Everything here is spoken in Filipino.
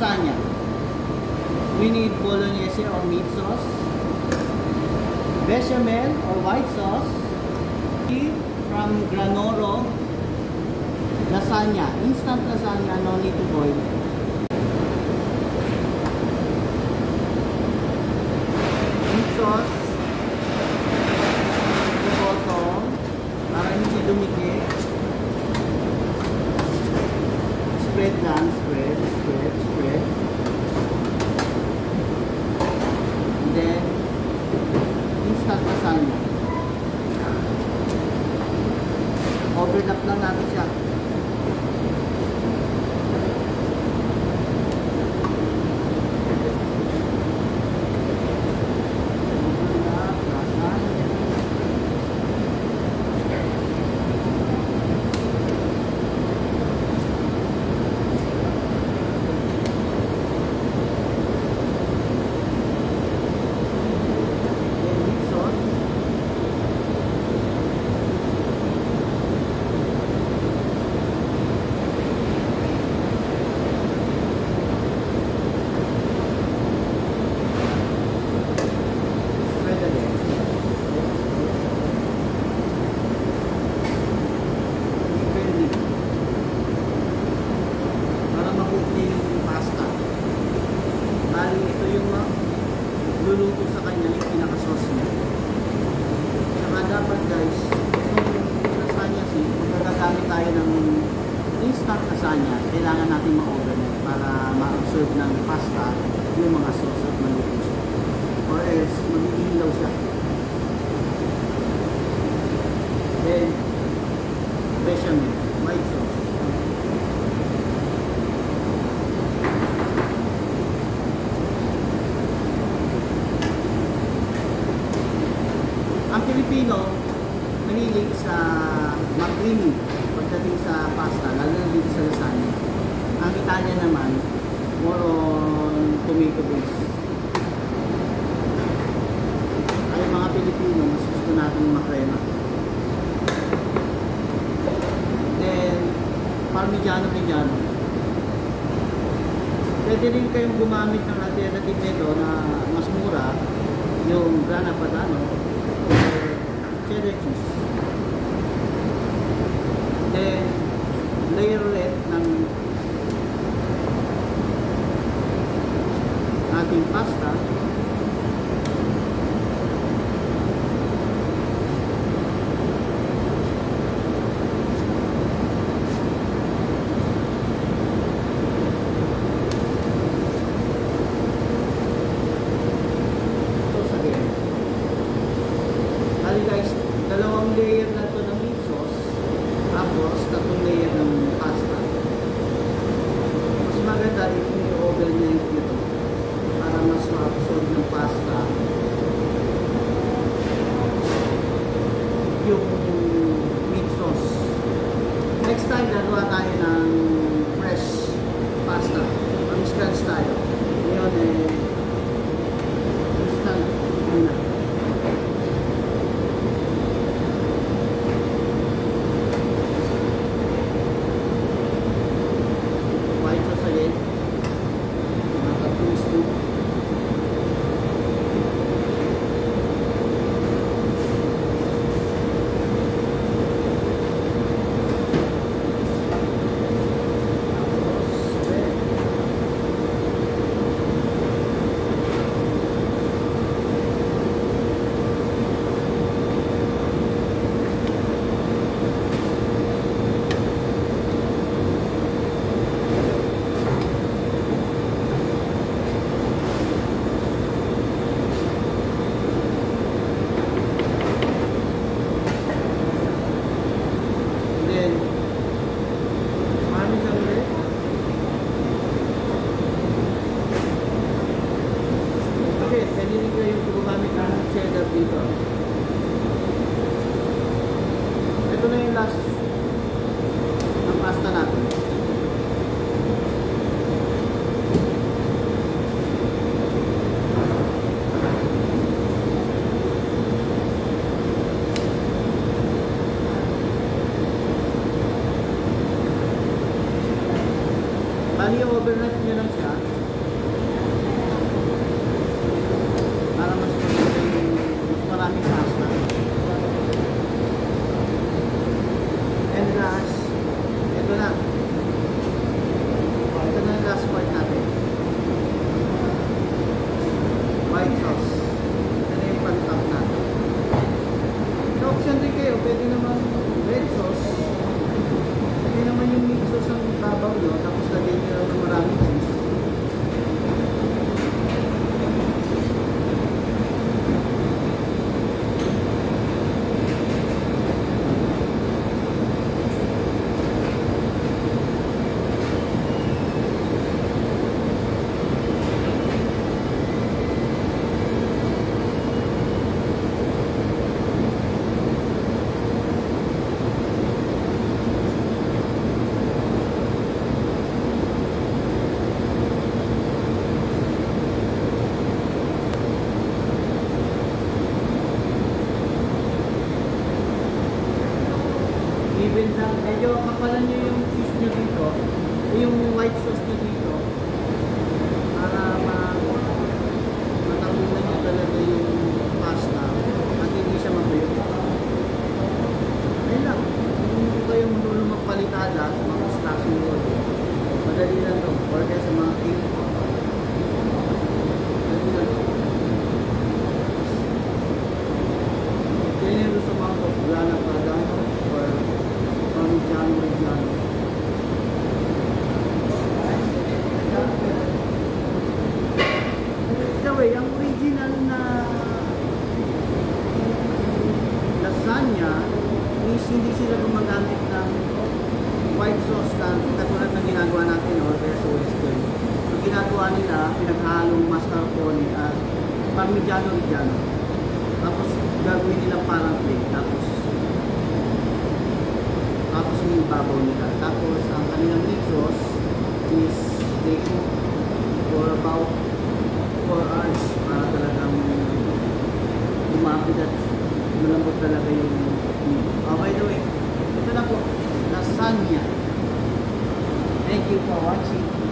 lasagna. We need bolognese or meat sauce, bechamel or white sauce, from Granoro, lasagna, instant lasagna, no need to boil. Meat sauce, bottom, para hindi dumikit. Spread lang, spread. And then, instant lasagna. Overlap lang natin siya. Luluto sa kanya yung pinaka-sauce niya. Saka dapat guys, itong lasagna kung magagamit tayo ng instant lasagna, kailangan natin ma-oven para ma-absorb ng pasta yung mga sauce at maluto siya. Or else, mag-iilaw siya. Then, bechamel, white sauce. Ang Pilipino, mahilig sa mag-creamy pagdating sa pasta, lalo na dito sa lasagna. Ang Italian naman, more on tomato base. Ay mga Pilipino, mas gusto natin makrema. Then, Parmigiano-Reggiano. Pwede rin kayong gumamit ng alternative nito na mas mura, yung Grana Padano, cheddar cheese. Then, layer ulit ng ating pasta. Guys, dalawang layer na ito ng meat sauce, tapos tatlong layer ng pasta. Mas maganda rin kung i-overnight ito para mas ma-absorb ng pasta yung meat sauce. Next time, gagawa tayo ng fresh pasta. From scratch tayo. Ngayon instant muna. Bali, overnight nyo lang siya. Para mas maraming pasta. And last, ito na. Ito na yung last part natin. White sauce. Ito na yung pan-top natin. So, option din kayo. Pwede naman red sauce. Pwede naman yung meat sauce ang babaw nyo. Tapos lagyan nyo ng maraming cheese. Even lang, medyo kapalan nyo yung cheese nyo dito, yung white sauce nyo dito, para matabunan nyo talaga yung pasta at hindi siya mabuyo. Ayun lang, kung kayo marunong magpalitada sa mga stashing roll, madali lang to, or kaya sa mga cake. Madali lang to. Kaya yung gusto mga wala pa dahil or Parmigiano Reggiano. Anyway, ang original na lasagna is hindi sila gumagamit ng white sauce na katulad ng ginagawa natin or kaya sa western. Ang ginagawa nila, pinaghalong mascarpone at Parmigiano Reggiano. Tapos gagawin nila parang plate. Tapos yung babaw nila. Tapos ang kanilang meat sauce is they cook for about 4 hours para talagang umapit at malambot talaga yung meat. Oh, by the way, ito na po, lasagna. Thank you for watching.